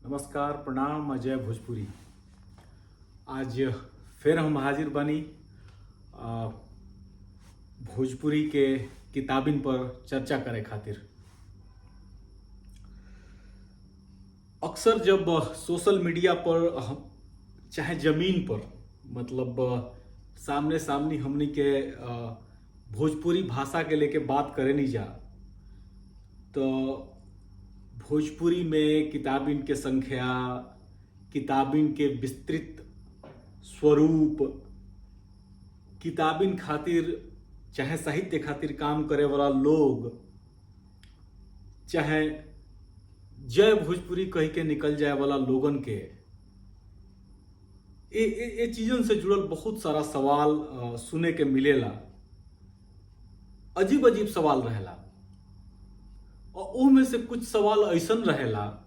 नमस्कार, प्रणाम। अजय भोजपुरी। आज फिर हम हाजिर बनी भोजपुरी के किताबिन पर चर्चा करे खातिर। अक्सर जब सोशल मीडिया पर चाहे जमीन पर मतलब सामने सामने हमनी के भोजपुरी भाषा के लेके बात करे नहीं जा, तो भोजपुरी में किताबिन के संख्या, किताबिन के विस्तृत स्वरूप, किताबिन खातिर चाहे साहित्य खातिर काम करे वाला लोग, चाहे जय भोजपुरी कह के निकल जाए वाला लोगन के ये चीजन से जुड़ल बहुत सारा सवाल सुने के मिलेला। अजीब अजीब सवाल रहेला और वो में से कुछ सवाल ऐसन रहेला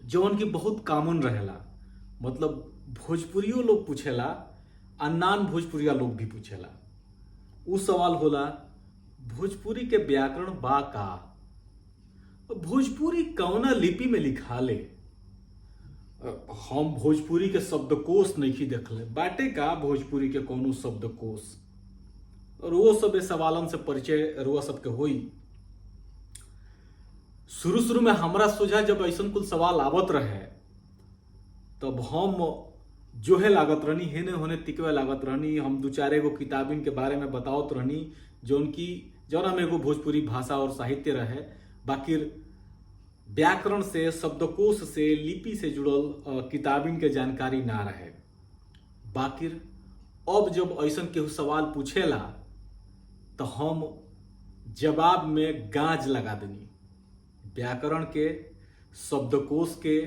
जौन की बहुत कॉमन रहेला। मतलब भोजपुरियो लोग पूछेला और नान भोजपुरिया लोग भी पूछेला। वो सवाल होला, भोजपुरी के व्याकरण बा का? भोजपुरी कौना लिपि में लिखाले? हम भोजपुरी के शब्दकोश नहीं देखले बाटे का भोजपुरी के कौनो शब्दकोश? और वो सब सवालन से परिचय रुआ सबके होई। शुरू में हमरा सोझा जब ऐसा कुल सवाल आवत रहे तब हम जो है लागत रहनी, हेने होने तिकवे लागत रहनी। हम दो चार एगो किताबिन के बारे में बतावत रहनी जौना में एगो भोजपुरी भाषा और साहित्य रहे, बाकी व्याकरण से, शब्दकोश से, लिपि से जुड़ल किताबिन के जानकारी ना रहे। बाकी अब जब ऐसा केहू सवाल पूछेला तो हम जवाब में गाज लगा देनी। व्याकरण के, शब्दकोश के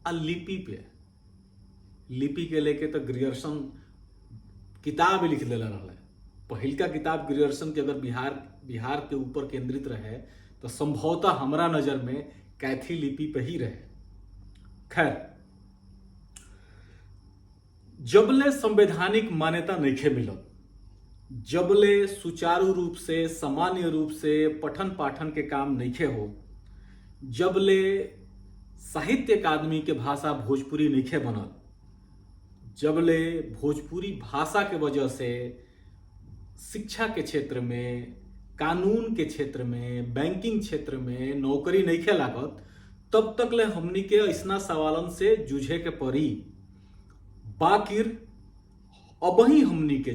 और लिपि के लेके तो ग्रियर्सन किताब लिख देला रहा। पहिलका किताब ग्रियर्सन के अगर बिहार के ऊपर केंद्रित रहे तो संभवतः हमरा नजर में कैथी लिपि पे ही रहे। खैर, जबले संवैधानिक मान्यता नहीं मिलत, जबले सुचारू रूप से, सामान्य रूप से पठन पाठन के काम नहीं हो, जबले साहित्य अकादमी के भाषा भोजपुरी नहीं बनल, जबले भोजपुरी भाषा के वजह से शिक्षा के क्षेत्र में, कानून के क्षेत्र में, बैंकिंग क्षेत्र में नौकरी नहीं लागत, तब तक ले हमनी के ऐसना सवालन से जूझे के पड़ी। बाकिर अब ही हमनी के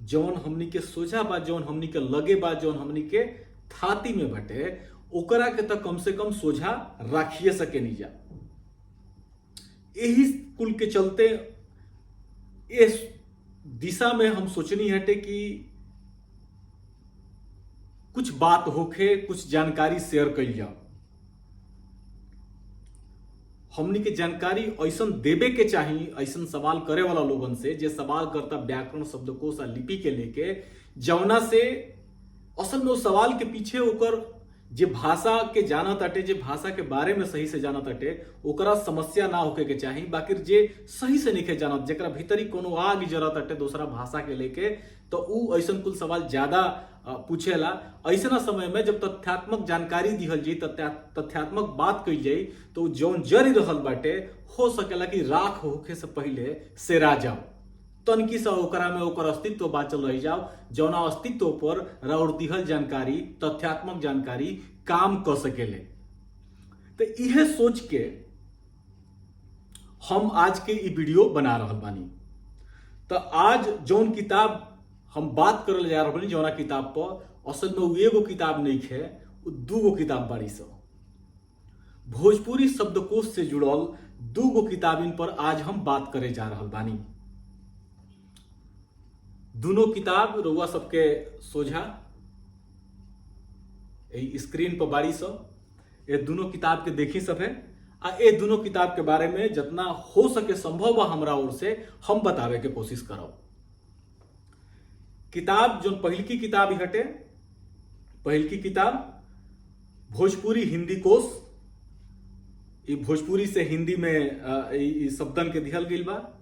जौन हमनी के सोझा बा, जौन हमनी के लगे बा, जौन हमनी के थाती में बटे, ओकरा के तो कम से कम सोझा राखिए सके नहीं जा। यही कुल के चलते इस दिशा में हम सोचनी हटे कि कुछ बात होके, कुछ जानकारी शेयर कइल जाओ। हमनी के जानकारी ऐसा देवे के चाहिए ऐसा सवाल करे वाला लोगन से, जे सवाल करता व्याकरण, शब्दकोश और लिपि के लेके, जौना से असल में उस सवाल के पीछे ओकर जे भाषा के जाना ताटे, जे भाषा के बारे में सही से जाना ताटे, ओकरा समस्या ना होके के चाहिए। बाकी जे सही से नहीं जानत, जेकरा भीतरी कोनो आग जरत ताटे दूसरा भाषा के लेके, तो उ ऐसा कुल सवाल ज्यादा पूछेला। ऐसा समय में जब तथ्यात्मक जानकारी दिहल जाई, तथ्यात्मक बात कही जाई, तो जौन जरी रहल बाटे हो सकेला कि राख होखे से पहले सेरा जाओ, तनकी सा ओकरा में ओकर अस्तित्व बाचल रह जाओ, जौना अस्तित्व पर राउर दिहल जानकारी, तथ्यात्मक जानकारी काम कर सकेले। तो यह सोच के हम आज के ई वीडियो बना रहल बानी। तो आज जौन किताब हम बात करल जा रहल बानी, जौना किताब पर असल में वो एगो किताब नहीं है, वो दूगो किताब बाड़ी सब। भोजपुरी शब्दकोश से जुड़ल दूगो किताबिन पर आज हम बात करे जा रहल बानी। दोनों किताब रउआ सबके सोझा स्क्रीन पर बाड़ी सब। ये दोनों किताब के देखी सब है आ ये दोनों किताब के बारे में जितना हो सके संभव बा हमरा ओर से हम बतावे के कोशिश करब। किताब जो पहल की किताब हटे, पहल की किताब भोजपुरी हिंदी कोश। भोजपुरी से हिंदी में शब्दन के दिहल गई बा।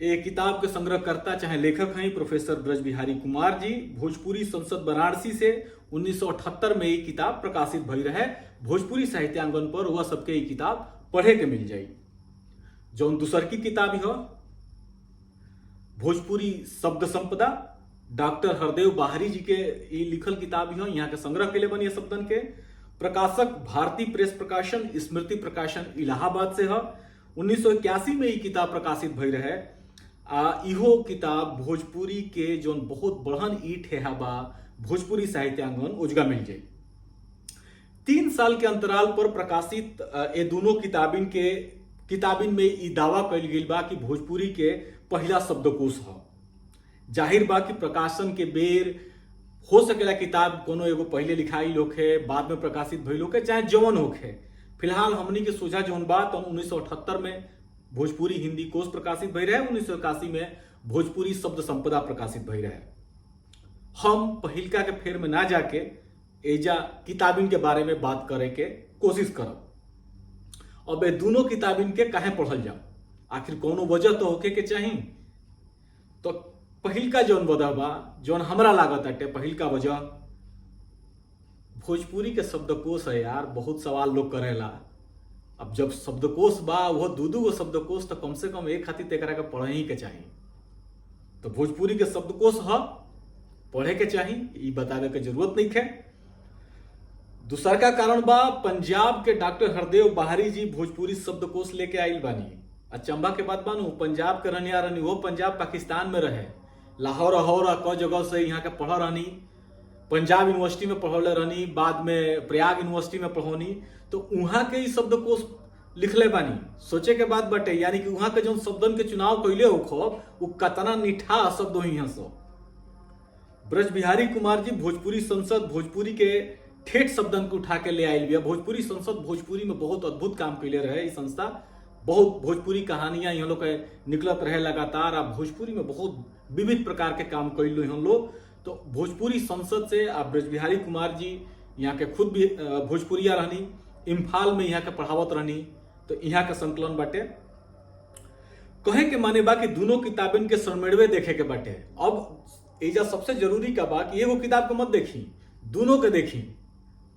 ये किताब के संग्रहकर्ता चाहे लेखक हैं प्रोफेसर ब्रज बिहारी कुमार जी। भोजपुरी संसद वाराणसी से 1978 में ये किताब प्रकाशित भई रहे। भोजपुरी साहित्यांगन पर वह सबके ये किताब पढ़े के मिल जाई। जौन दूसर की किताब है भोजपुरी शब्द संपदा, डॉक्टर हरदेव बाहरी जी के ये लिखल किताब है, यहाँ के संग्रह के लिए बनी शब्दन के। प्रकाशक भारतीय प्रेस प्रकाशन, स्मृति प्रकाशन इलाहाबाद से है। 1981 में ये किताब प्रकाशित भई रहे। इहो किताब भोजपुरी के जौन बहुत बढ़न ईट है बा भोजपुरी साहित्यांगन उजगा मिल जाए। 3 साल के अंतराल पर प्रकाशित ये दोनों किताबिन में ई दावा कल गई बा कि भोजपुरी के पहला शब्दकोश है। जाहिर बा कि प्रकाशन के बेर हो सकेला किताब कोनो एगो पहले लिखाई होखे, बाद में प्रकाशित भइल होखे, चाहे जवन होखे। फिलहाल हमनी के सोझा जौन बा तो 1978 में भोजपुरी हिंदी कोश प्रकाशित भई रहे, 1981 में भोजपुरी शब्द संपदा प्रकाशित भई रहे। हम पहिलका के फेर में ना जाके एजा किताबिन के बारे में बात करे के कोशिश करब। अब ये दोनों किताबिन के काहे पढ़ल जाओ, आखिर कोनो वजह तो होके के चाहिए। तो पहिलका जौन वजह बा, जौन हमरा लागत अटे पहिलका वजह, भोजपुरी के शब्दकोश है यार, बहुत सवाल लोग करेला। अब जब शब्दकोश बा वो दू गो शब्दकोश, तो कम से कम एक खातिर तेकरा के पढ़े ही के चाहिए। तो भोजपुरी के शब्दकोश है, पढ़े के चाहिए, ये बतावे के जरूरत नहीं है। दूसर का कारण बा, पंजाब के डॉक्टर हरदेव बाहरी जी भोजपुरी शब्दकोश लेके आइल बानी। अचंबा के बात बानू, पंजाब के रहनिया रहनी, वो पंजाब पाकिस्तान में रहे, लाहौर क जगह से यहाँ के पढ़ रहनी, पंजाब यूनिवर्सिटी में पढ़ौले रहनी, बाद में प्रयाग यूनिवर्सिटी में पढ़ौनी, तो वहाँ के ही शब्दकोश लिखले बानी। सोचे के बात बटे, यानी कि वहाँ के जो शब्दन के चुनाव कैले हो खब, वो कतना निठा शब्द हो यहाँ से। ब्रज बिहारी कुमार जी भोजपुरी संसद भोजपुरी के ठेठ शब्दन को उठा के ले आयल बिया। भोजपुरी संसद भोजपुरी में बहुत अद्भुत काम कैले रहे। इस संस्था बहुत भोजपुरी कहानियां यहाँ लोग के निकलत रहे लगातार। आप भोजपुरी में बहुत विविध प्रकार के काम कैल लो हम लोग। तो भोजपुरी संसद से आप ब्रज बिहारी कुमार जी यहाँ के खुद भी भोजपुरिया रहनी, इम्फाल में यहाँ के पढ़ावत रहनी, तो यहाँ के संकलन बाटे। कहे के माने बा कि दोनों किताबन के सरमेड़वे देखे के बाटे। अब एजा सबसे जरूरी का बा कि एगो किताब को मत देखी, दोनों के देखी,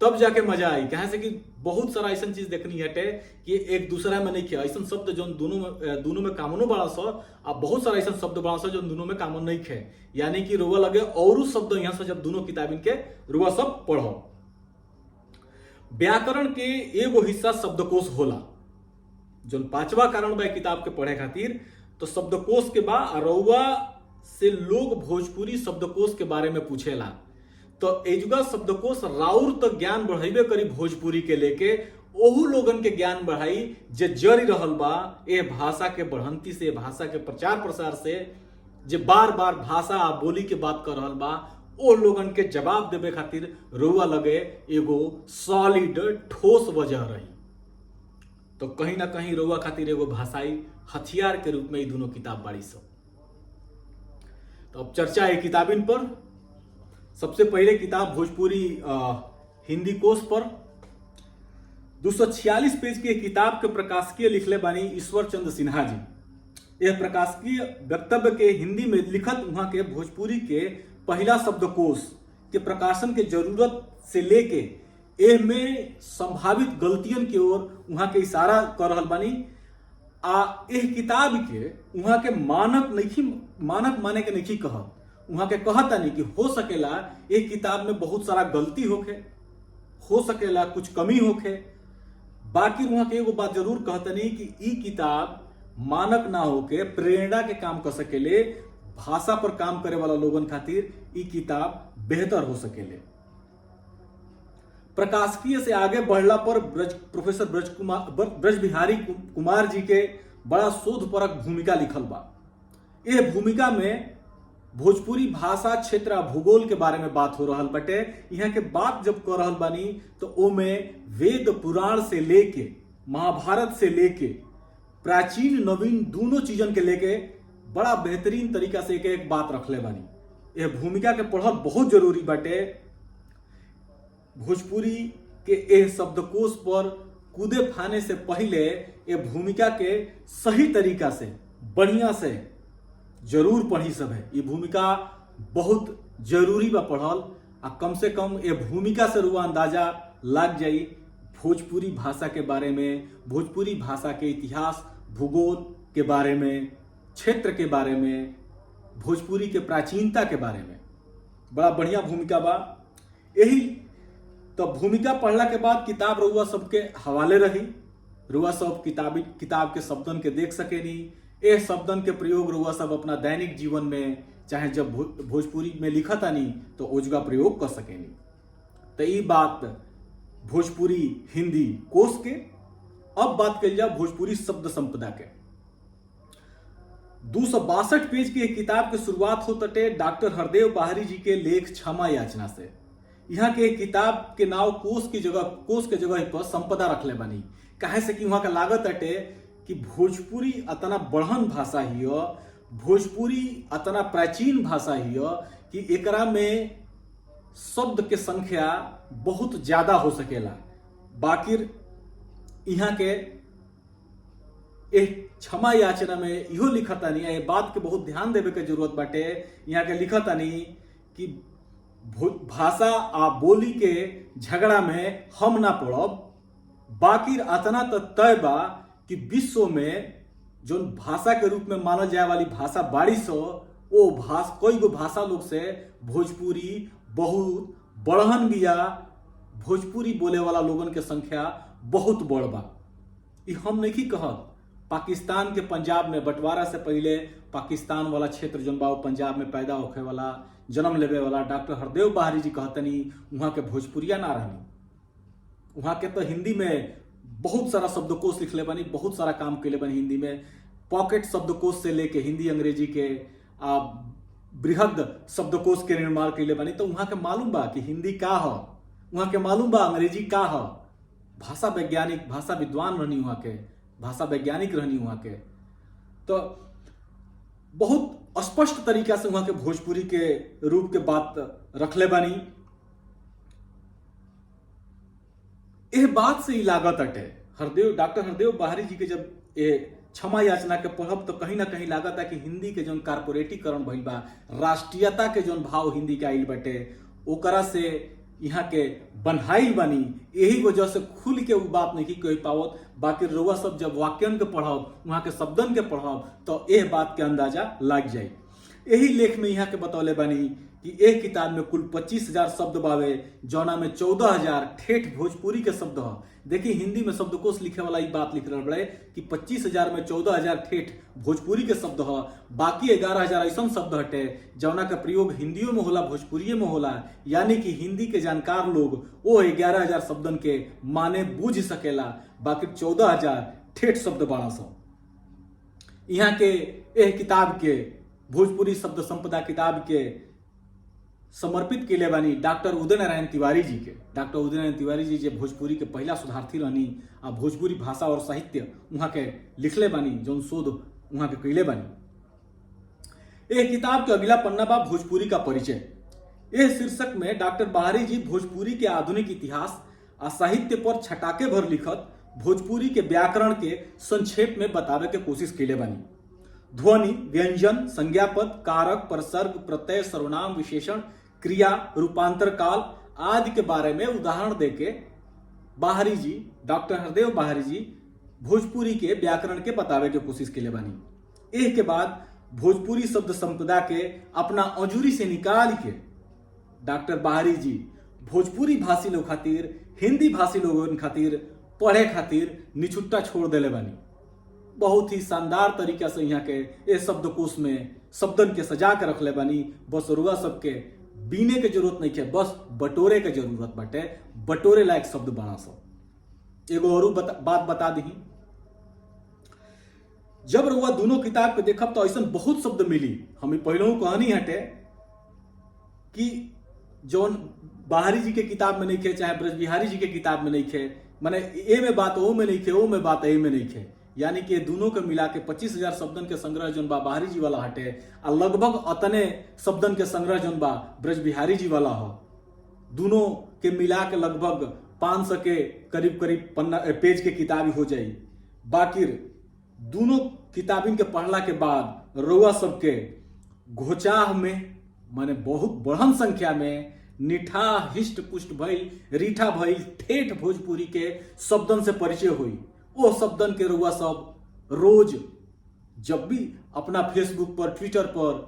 तब जाके मजा आई। कहे से कि बहुत सारा ऐसा चीज देखनी हटे कि एक दूसरा में नहीं किया। ऐसा शब्द जो दोनों में कामनो बड़ा सा, अब बहुत सारा ऐसा शब्द बड़ा सा जो दोनों में कामन नहीं खे, यानी कि रुआ लगे और शब्द यहाँ से जब दोनों किताबिन के रुआ सब पढ़ो। व्याकरण के एगो हिस्सा शब्दकोश होला, जो 5वां कारण बा किताब के पढ़े खातिर। तो शब्दकोश के बा रुआ से लोग भोजपुरी शब्दकोश के बारे में पूछेला, तो एजुगा शब्दकोश राउर तक ज्ञान बढ़ाइबे करी भोजपुरी के लेके। ओहू लोगन के ज्ञान बढ़ाई जे जरी रहल बा ए भाषा के बढ़ंती से, भाषा के प्रचार प्रसार से, जे बार बार भाषा आ बोली के बात कर रहल बा, ओ लोगन के जवाब देवे खातिर रुआ लगे एगो सॉलिड ठोस वजह रही। तो कहीं ना कहीं रुआ खातिर एगो भाषाई हथियार के रूप में ये दोनों किताब बाड़ी सब। तो अब चर्चा है किताबिन पर। सबसे पहले किताब भोजपुरी हिंदी कोश पर 246 पेज की किताब के प्रकाशकीय लिखले बानी ईश्वर चंद्र सिन्हा जी। यह प्रकाशकीय वक्तव्य के हिंदी में लिखत वहां के भोजपुरी के पहला शब्दकोश के प्रकाशन के जरूरत से लेके एह में संभावित गलतियन की ओर वहां के इशारा कर रहल बानी। एह किताब के वहां के मानक माने के नहीं कहत, वहां के कहता नहीं कि हो सकेला एक किताब में बहुत सारा गलती होखे, हो सकेला कुछ कमी होखे। बाकी वहां के एगो बात जरूर कहता नहीं कि ई किताब मानक ना होके प्रेरणा के काम कर सकेले, भाषा पर काम करे वाला लोगन खातिर ई किताब बेहतर हो सकेले। प्रकाशकीय से आगे बढ़ला पर प्रोफेसर ब्रज बिहारी कुमार जी के बड़ा शोधपरक भूमिका लिखल बा। यह भूमिका में भोजपुरी भाषा क्षेत्र आ भूगोल के बारे में बात हो रहल बटे। यहाँ के बात जब कर रहल बानी तो ओमे वेद पुराण से लेके महाभारत से लेके प्राचीन नवीन दोनों चीजन के लेके बड़ा बेहतरीन तरीका से एक बात रखले बानी। यह भूमिका के पढ़ल बहुत जरूरी बाटे। भोजपुरी के एह शब्दकोश पर कूदे फाने से पहले ये भूमिका के सही तरीका से बढ़िया से जरूर पढ़ी सब है। ये भूमिका बहुत जरूरी बा पढ़ल, आ कम से कम ये भूमिका से रुआ अंदाजा लग जाई भोजपुरी भाषा के बारे में, भोजपुरी भाषा के इतिहास भूगोल के बारे में, क्षेत्र के बारे में, भोजपुरी के प्राचीनता के बारे में बड़ा बढ़िया भूमिका बा। यही तो भूमिका पढ़ला के बाद किताब रउआ सबके हवाले रही, रउआ सब किताब के शब्दन के देख सकेनी। ए शब्दन के प्रयोग रउआ सब अपना दैनिक जीवन में चाहे जब भोजपुरी में लिखत आनी तो ओजगा प्रयोग कर सकेनी। तो ये बात भोजपुरी हिंदी कोश के। अब बात कर जाए भोजपुरी शब्द संपदा के। 262 पेज की एक किताब के शुरुआत होते डॉक्टर हरदेव बाहरी जी के लेख क्षमा याचना से। यहाँ के किताब के नाव कोश के जगह पर संपदा रखले बनी, काहे से कि वहां का लागत अटे कि भोजपुरी अतना बढ़न भाषा ही हो, भोजपुरी अतना प्राचीन भाषा ही हो कि एकरा में शब्द के संख्या बहुत ज्यादा हो सकेला। बाकिर यहाँ के एक क्षमा याचना में इहो लिखतानी, ये बात के बहुत ध्यान देवे के जरूरत बाटे। यहाँ के लिखतानी कि भाषा आ बोली के झगड़ा में हम ना पड़ब, बाकिर अतना तो तय बा कि विश्व में जो भाषा के रूप में मानल जाए वाली भाषा बाड़ी सो वो कोई गो भाषा लोग से भोजपुरी बहुत बढ़न बिया, भोजपुरी बोले वाला लोगन के संख्या बहुत बड़ बा। ई हम नहीं कहत, पाकिस्तान के पंजाब में बंटवारा से पहले पाकिस्तान वाला क्षेत्र जो बा पंजाब में पैदा होखे वाला जन्म लेवे वाला डॉक्टर हरदेव बाहरी जी कहतनी वहां के भोजपुरिया ना रहनी। वहां के तो हिंदी में बहुत सारा शब्दकोश लिखले बनी, बहुत सारा काम कैले बनी हिंदी में, पॉकेट शब्दकोश से लेके हिंदी अंग्रेजी के बृहद शब्दकोश के निर्माण कैले बनी। तो वहां के मालूम बा कि हिंदी का हो, वहां के मालूम बा अंग्रेजी का हो। भाषा वैज्ञानिक, भाषा विद्वान रहनी वहां के, भाषा वैज्ञानिक रहनी वहां के। तो बहुत स्पष्ट तरीका से वहां के भोजपुरी के रूप के बात रखले बानी। यह बात से ही लागत अटे डॉक्टर हरदेव बाहरी जी के जब ये क्षमा याचना के पढ़ब तो कहीं ना कहीं लागत है कि हिंदी के जो कारपोरेटीकरण भइल बा, राष्ट्रीयता के जो भाव हिंदी के आइल बटे ओकरा से यहाँ के बन्हाई बनी। यही वजह से खुल के वो बात नहीं कह पावत। बाकी रउआ सब जब वाक्यन के पढ़ब, वहां के शब्दन के पढ़ब तो यह बात के अंदाजा लग जाए। यही लेख में यहाँ के बतौले बनी कि एक किताब में कुल 25,000 शब्द बावे, जौना में 14,000 ठेठ भोजपुरी के शब्द ह। देखिए हिंदी में शब्दकोश लिखे वाला ये बात लिख रहे बड़े कि 25,000 में 14,000 ठेठ भोजपुरी के शब्द ह, बाकी 11,000 ऐसा शब्द हटे जौना का प्रयोग हिंदियों में होला, भोजपुरिये में होला। यानी कि हिंदी के जानकार लोग वो 11,000 शब्दन के माने बूझ सकेला, बाकी 14,000 ठेठ शब्द बाड़ा सौ। यहाँ के एह किताब के भोजपुरी शब्द संपदा किताब के समर्पित के बानी डॉक्टर उदय नारायण तिवारी जी के। डॉक्टर उदय नारायण तिवारी जी जो भोजपुरी के पहला शोधार्थी रहनी आ भोजपुरी भाषा और साहित्य वहां के लिखले बानी, जो शोध वहां के कैले बानी। यह किताब के अगला पन्ना बा भोजपुरी का परिचय। यह शीर्षक में डॉक्टर बाहरी जी भोजपुरी के आधुनिक इतिहास आ साहित्य पर छटाके भर लिखत भोजपुरी के व्याकरण के संक्षेप में बतावे के कोशिश कैले बानी। ध्वनि, व्यंजन, संज्ञापद, कारक, प्रसर्ग, प्रत्यय, सर्वनाम, विशेषण, क्रिया, रूपांतर काल आदि के बारे में उदाहरण देके बाहरी जी, डॉक्टर हरदेव बाहरी जी भोजपुरी के व्याकरण के बतावे के कोशिश के लिए बनी। एक के बाद भोजपुरी शब्द संपदा के अपना अजूरी से निकाल के डॉक्टर बाहरी जी भोजपुरी भाषी लोग खातिर, हिंदी भाषी लोगन खातिर पढ़े खातिर निछुट्टा छोड़ देले बानी। बहुत ही शानदार तरीका से यहाँ के इस शब्दकोश में शब्दन के सजा के रखले बानी। बस रुआ सबके बीने के जरूरत नहीं है, बस बटोरे के जरूरत बाटे। बटोरे लायक शब्द बना सब। एगो और बात बता दी, जब रुआ दोनों किताब के देखब तो ऐसा बहुत शब्द मिली। हमें पहले कहानी हटे कि जौन बाहरी जी के किताब में नहीं खे, चाहे ब्रज बिहारी जी के किताब में नहीं खे, माने ए में बात ओ में नहीं खे, ओ में बात ए में नहीं खे। यानी कि दोनों के मिला के 25,000 शब्दन के संग्रह जोन बा बाहरी जी वाला हटे आ लगभग अतने शब्दन के संग्रह जोन बा ब्रज बिहारी जी वाला हो। दोनों के मिला के लगभग 500 के करीब पेज के किताब हो जाई। बाकी दोनों किताबिन के पढ़ला के बाद रउआ सबके घोचाह में माने बहुत बढ़न संख्या में निठा हिष्ट पुष्ट भइल रीठा भइल ठेठ भोजपुरी के शब्दन से परिचय हुई। वो शब्दन के रुआ सब रोज जब भी अपना फेसबुक पर ट्विटर पर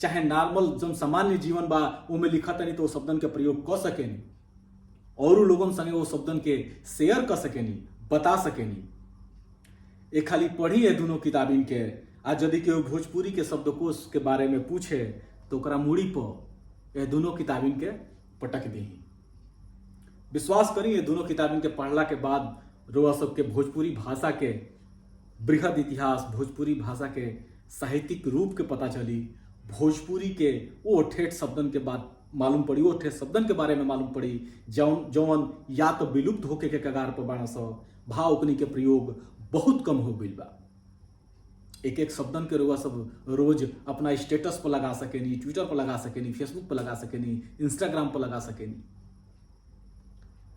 चाहे नॉर्मल जो सामान्य जीवन बा उनमें लिखा तनी तो शब्दन के प्रयोग कर सकेनी और लोगन संगे वो शब्दन के शेयर कर सकेनी बता सकेनी। एक खाली पढ़ी है दोनों किताबिन के। आज यदि केहू भोजपुरी के शब्दकोश के बारे में पूछे तो ओकरा मुड़ी पर यह दोनों किताबिन के पटक दी। विश्वास करी ये दोनों किताबिन के पढ़ला के बाद रोआ सबके भोजपुरी भाषा के बृहद इतिहास, भोजपुरी भाषा के साहित्यिक रूप के पता चली, भोजपुरी के वो ठेठ शब्दन के बाद मालूम पड़ी, वो ठेठ शब्दन के बारे में मालूम पड़ी जौन या तो विलुप्त होके के कगार पर बाड़ा स, भाव ओकनी के प्रयोग बहुत कम हो गइल बा। एक एक शब्दन के रुआ सब रोज अपना स्टेटस पर लगा सकेनी, ट्विटर पर लगा सकेनी, फेसबुक पर लगा सकेनी, इंस्टाग्राम पर लगा सकेनी।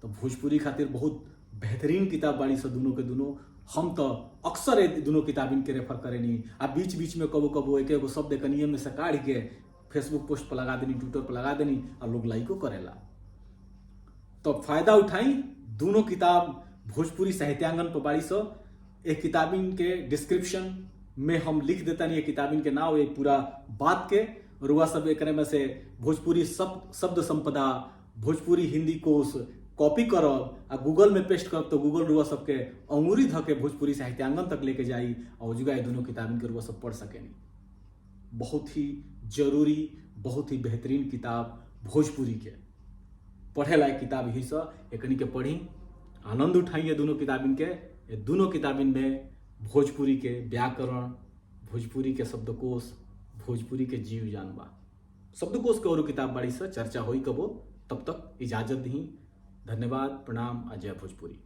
तो भोजपुरी खातिर बहुत बेहतरीन किताब बाड़ी स दोनों के दोनों। हम तो अक्सर ये दोनों किताबिन के रेफर करेनी। आ बीच बीच में कबो कबो एक एगो शब्द के नियम में से काढ़ के फेसबुक पोस्ट पर लगा देनी, ट्विटर पर लगा देनी और लोग लाइको करेला। तो फायदा उठाई, दोनों किताब भोजपुरी साहित्यांगन पर बाड़ी स। एक किताबिन के डिस्क्रिप्शन में हम लिख देता नहीं, किताबिन के नाम एक पूरा बात के रुआ सब एक में से भोजपुरी शब्द संपदा, भोजपुरी हिंदी कोश कॉपी करब आ गूगल में पेस्ट करब तो गूगल रुआ सबके अंगूरी धके भोजपुरी साहित्यांगन तक लेके जाई और जुगा दोनों किताबिन के रुआ सब पढ़ सकेनी। बहुत ही जरूरी, बहुत ही बेहतरीन किताब भोजपुरी के पढ़े लायक किताब ही स। एकनी के पढ़ी, आनंद उठाई ये दोनों किताबिन के। ये दोनों किताबिन में भोजपुरी के व्याकरण, भोजपुरी के शब्दकोश, भोजपुरी के जीव जानबा, शब्दकोश के और किताब बाड़ी स चर्चा होई कबो। तब तक इजाजत दी। धन्यवाद, प्रणाम, अजय भोजपुरी।